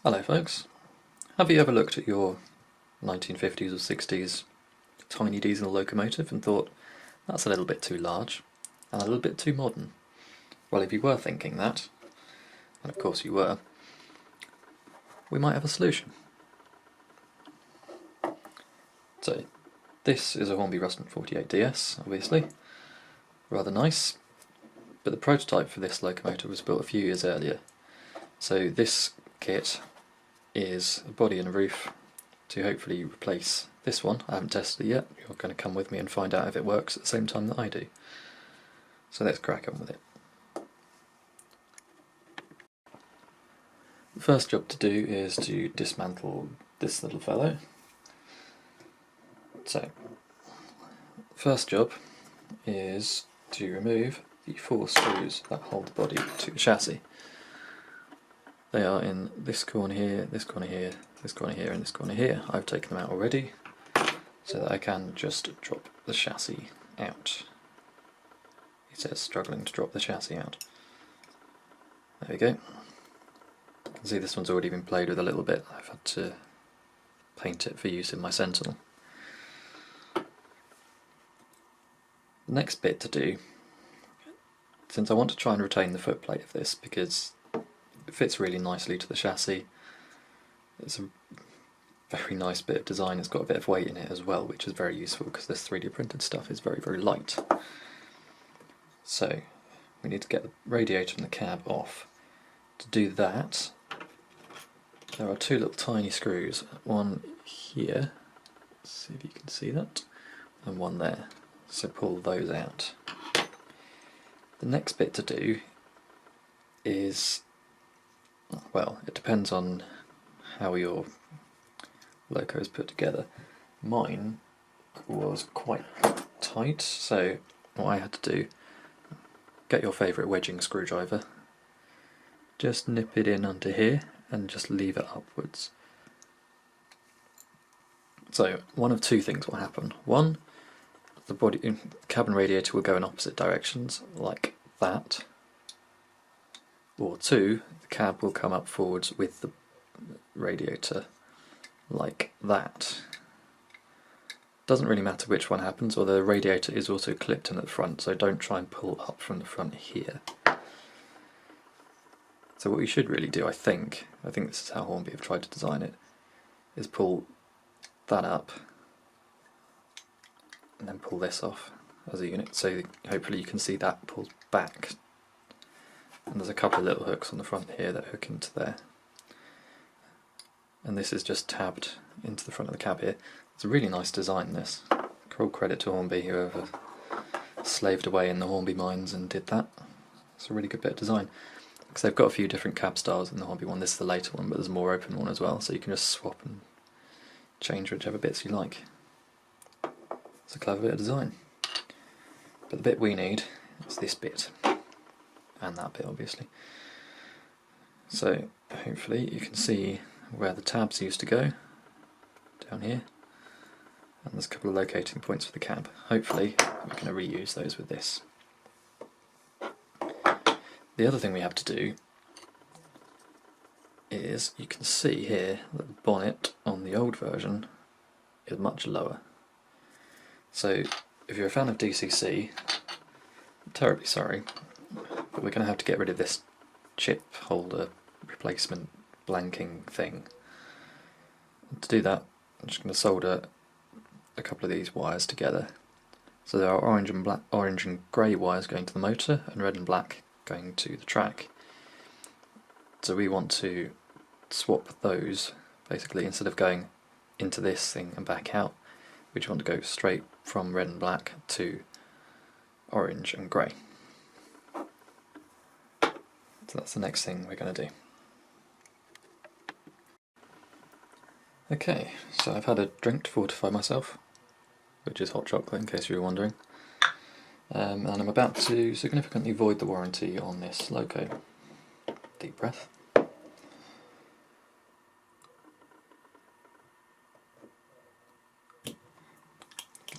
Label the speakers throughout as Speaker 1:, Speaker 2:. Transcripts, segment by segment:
Speaker 1: Hello folks. Have you ever looked at your 1950s or 60s tiny diesel locomotive and thought, that's a little bit too large and a little bit too modern? Well, if you were thinking that, and of course you were, we might have a solution. So, this is a Hornby Ruston 48DS, obviously. Rather nice, but the prototype for this locomotive was built a few years earlier. So this kit is a body and a roof to hopefully replace this one. I haven't tested it yet. You're going to come with me and find out if it works at the same time that I do. So let's crack on with it. The first job to do is to dismantle this little fellow. So, first job is to remove the 4 screws that hold the body to the chassis. They are in this corner here, this corner here, this corner here, and this corner here. I've taken them out already so that I can just drop the chassis out. It says struggling to drop the chassis out. There we go. You can see this one's already been played with a little bit. I've had to paint it for use in my Sentinel. The next bit to do, since I want to try and retain the footplate of this because it fits really nicely to the chassis. It's a very nice bit of design. It's got a bit of weight in it as well, which is very useful because this 3D printed stuff is very, very light. So we need to get the radiator and the cab off. To do that, there are 2 little tiny screws. One here, let's see if you can see that, and one there. So pull those out. The next bit to do is, well, it depends on how your loco is put together. Mine was quite tight, so what I had to do, get your favourite wedging screwdriver, just nip it in under here and just leave it upwards. So one of 2 things will happen. One, the cabin radiator will go in opposite directions, like that. Or 2, the cab will come up forwards with the radiator, like that. Doesn't really matter which one happens, although the radiator is also clipped in at the front, so don't try and pull up from the front here. So what you should really do, I think this is how Hornby have tried to design it, is pull that up and then pull this off as a unit, so hopefully you can see that pulls back. And there's a couple of little hooks on the front here that hook into there. And this is just tabbed into the front of the cab here. It's a really nice design, this. All credit to Hornby, whoever slaved away in the Hornby mines and did that. It's a really good bit of design. Because they've got a few different cab styles in the Hornby one. This is the later one, but there's a more open one as well, so you can just swap and change whichever bits you like. It's a clever bit of design. But the bit we need is this bit. And that bit, obviously. So hopefully you can see where the tabs used to go, down here, and there's a couple of locating points for the cab. Hopefully we can reuse those with this. The other thing we have to do is, you can see here that the bonnet on the old version is much lower. So if you're a fan of DCC, I'm terribly sorry, but we're going to have to get rid of this chip holder replacement blanking thing. And to do that, I'm just going to solder a couple of these wires together. So there are orange and grey wires going to the motor, and red and black going to the track. So we want to swap those, basically, instead of going into this thing and back out, we just want to go straight from red and black to orange and grey. So that's the next thing we're going to do. Okay, so I've had a drink to fortify myself, which is hot chocolate in case you were wondering, and I'm about to significantly void the warranty on this loco. Deep breath.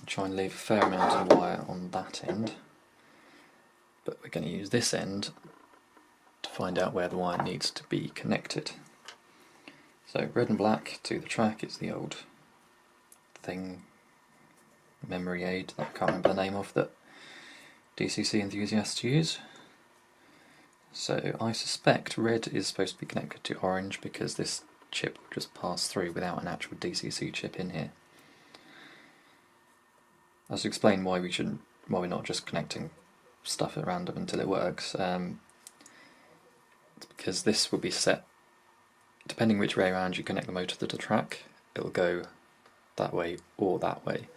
Speaker 1: Try and leave a fair amount of wire on that end, but we're going to use this end to find out where the wire needs to be connected. So red and black to the track is the old thing, memory aid that I can't remember the name of, that DCC enthusiasts use. So I suspect red is supposed to be connected to orange because this chip will just pass through without an actual DCC chip in here. I'll just explain why we're not just connecting stuff at random until it works. It's because this will be set, depending which way around you connect the motor to the track, it will go that way or that way,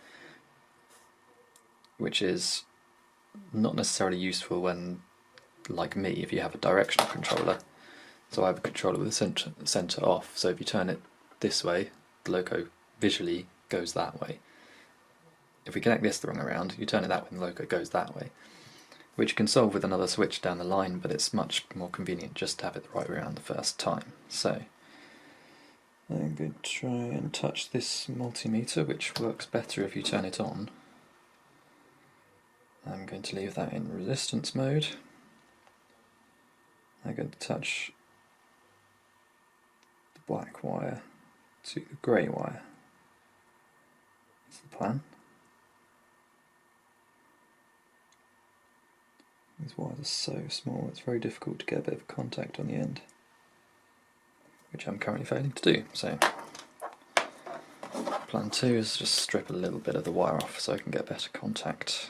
Speaker 1: which is not necessarily useful when, like me, if you have a directional controller. So I have a controller with the centre off, so if you turn it this way, the loco visually goes that way. If we connect this the wrong around, you turn it that way and the loco goes that way, which you can solve with another switch down the line, but it's much more convenient just to have it the right way around the first time. So I'm going to try and touch this multimeter, which works better if you turn it on. I'm going to leave that in resistance mode. I'm going to touch the black wire to the grey wire. That's the plan. These wires are so small, it's very difficult to get a bit of contact on the end, which I'm currently failing to do. So plan 2 is just strip a little bit of the wire off so I can get better contact.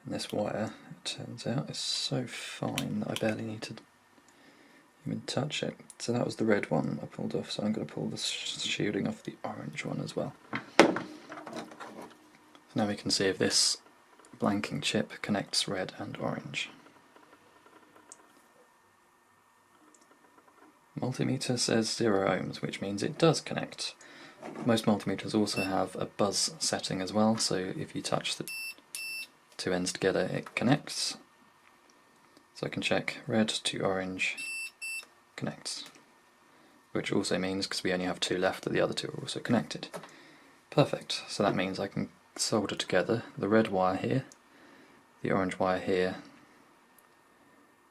Speaker 1: And this wire, it turns out, is so fine that I barely need to even touch it. So that was the red one I pulled off, so I'm going to pull the shielding off the orange one as well. So now we can see if this blanking chip connects red and orange. Multimeter says 0 ohms, which means it does connect. Most multimeters also have a buzz setting as well, so if you touch the two ends together it connects. So I can check red to orange connects, which also means, because we only have 2 left, that the other 2 are also connected. Perfect, so that means I can solder together the red wire here, the orange wire here,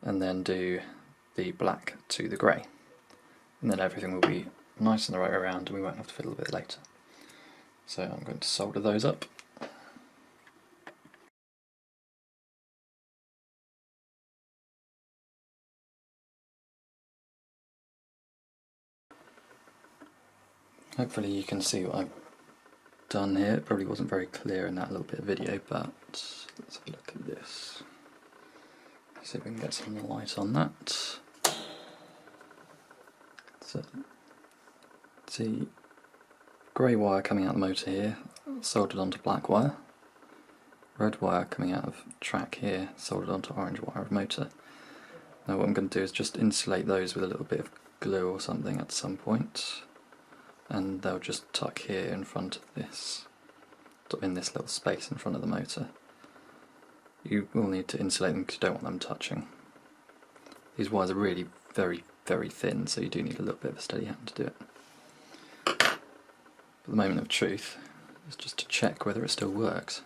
Speaker 1: and then do the black to the grey. And then everything will be nice and the right way around and we won't have to fiddle with it later. So I'm going to solder those up. Hopefully you can see what I've done here. It probably wasn't very clear in that little bit of video, but let's have a look at this. See if we can get some light on that. So, see, grey wire coming out of the motor here, soldered onto black wire. Red wire coming out of track here, soldered onto orange wire of motor. Now what I'm going to do is just insulate those with a little bit of glue or something at some point, and they'll just tuck here in front of this, in this little space in front of the motor. You will need to insulate them because you don't want them touching. These wires are really very, very thin, so you do need a little bit of a steady hand to do it. But the moment of truth is just to check whether it still works.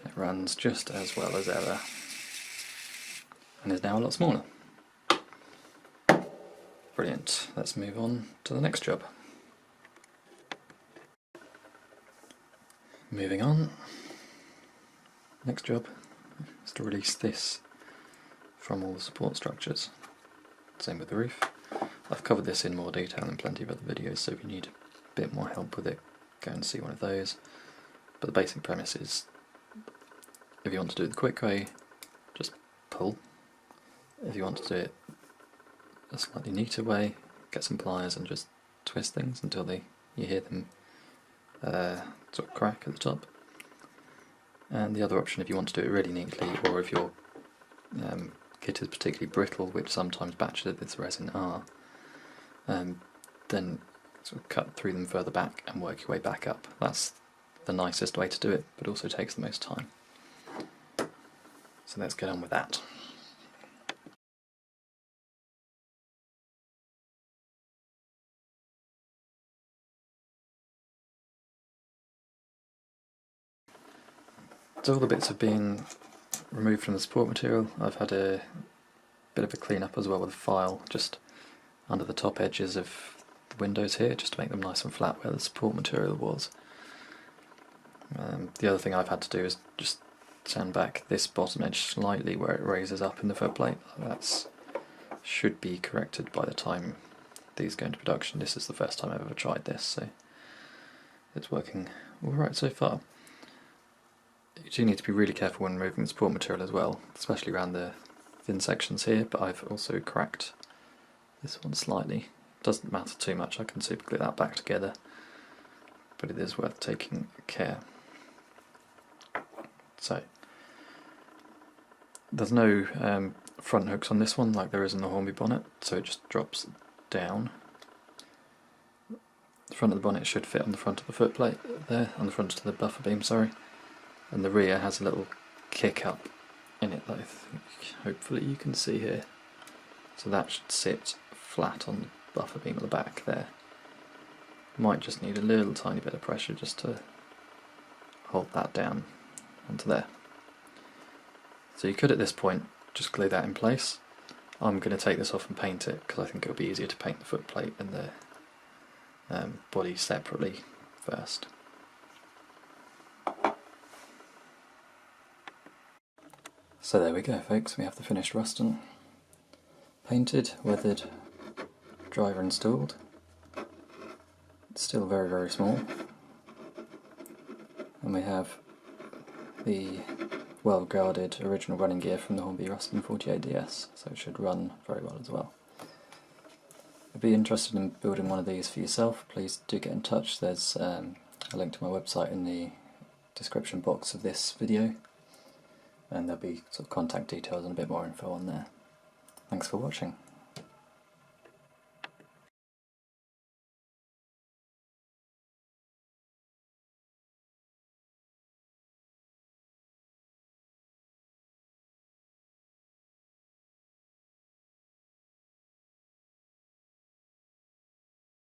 Speaker 1: It runs just as well as ever, and is now a lot smaller. Brilliant, let's move on to the next job. Moving on, next job is to release this from all the support structures. Same with the roof. I've covered this in more detail in plenty of other videos, so if you need a bit more help with it, go and see one of those. But the basic premise is, if you want to do it the quick way, just pull. If you want to do it a slightly neater way, get some pliers and just twist things until you hear them sort of crack at the top. And the other option, if you want to do it really neatly, or if your kit is particularly brittle, which sometimes batches of this resin are, then sort of cut through them further back and work your way back up. That's the nicest way to do it, but also takes the most time. So let's get on with that. So all the bits have been removed from the support material. I've had a bit of a clean up as well with a file just under the top edges of the windows here, just to make them nice and flat where the support material was. The other thing I've had to do is just sand back this bottom edge slightly where it raises up in the footplate. That should be corrected by the time these go into production. This is the first time I've ever tried this, so it's working alright so far. You do need to be really careful when removing the support material as well, especially around the thin sections here, but I've also cracked this one slightly. It doesn't matter too much, I can super glue that back together, but it is worth taking care. So, there's no front hooks on this one like there is in the Hornby bonnet, so it just drops down. The front of the bonnet should fit on the front of the footplate there, on the front of the buffer beam, sorry. And the rear has a little kick up in it that I think hopefully you can see here. So that should sit flat on the buffer beam at the back there. Might just need a little tiny bit of pressure just to hold that down onto there. So you could at this point just glue that in place. I'm going to take this off and paint it because I think it'll be easier to paint the footplate and the body separately first. So there we go folks, we have the finished Ruston. Painted, weathered, driver installed. It's still very, very small. And we have the well-guarded original running gear from the Hornby Ruston 48DS, so it should run very well as well. If you'd be interested in building one of these for yourself, please do get in touch. There's a link to my website in the description box of this video, and there'll be sort of contact details and a bit more info on there. Thanks for watching.